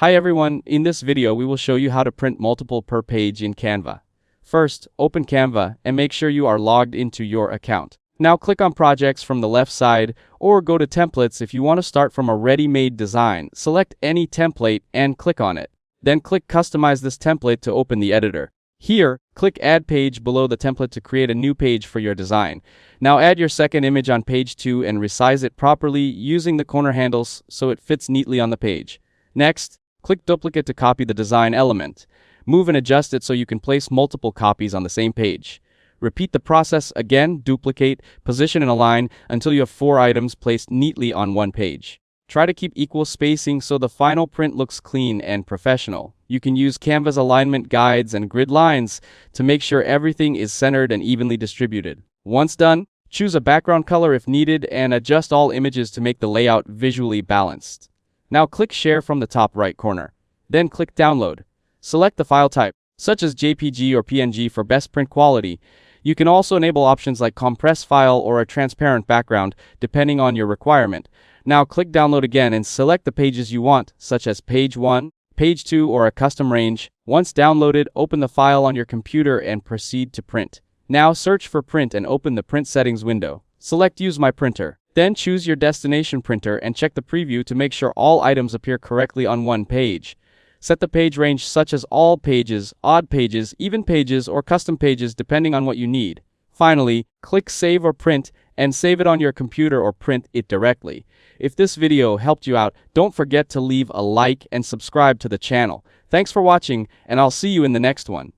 Hi everyone, in this video we will show you how to print multiple per page in Canva. First, open Canva and make sure you are logged into your account. Now click on Projects from the left side or go to Templates if you want to start from a ready-made design. Select any template and click on it. Then click Customize this template to open the editor. Here, click Add Page below the template to create a new page for your design. Now add your second image on page 2 and resize it properly using the corner handles so it fits neatly on the page. Next, click Duplicate to copy the design element. Move and adjust it so you can place multiple copies on the same page. Repeat the process again, duplicate, position and align until you have 4 items placed neatly on one page. Try to keep equal spacing so the final print looks clean and professional. You can use Canva's alignment guides and grid lines to make sure everything is centered and evenly distributed. Once done, choose a background color if needed and adjust all images to make the layout visually balanced. Now click Share from the top right corner. Then click Download. Select the file type, such as JPG or PNG for best print quality. You can also enable options like compress file or a transparent background, depending on your requirement. Now click Download again and select the pages you want, such as page 1, page 2, or a custom range. Once downloaded, open the file on your computer and proceed to print. Now search for Print and open the Print Settings window. Select Use My Printer. Then choose your destination printer and check the preview to make sure all items appear correctly on one page. Set the page range such as all pages, odd pages, even pages, or custom pages depending on what you need. Finally, click Save or Print and save it on your computer or print it directly. If this video helped you out, don't forget to leave a like and subscribe to the channel. Thanks for watching, and I'll see you in the next one.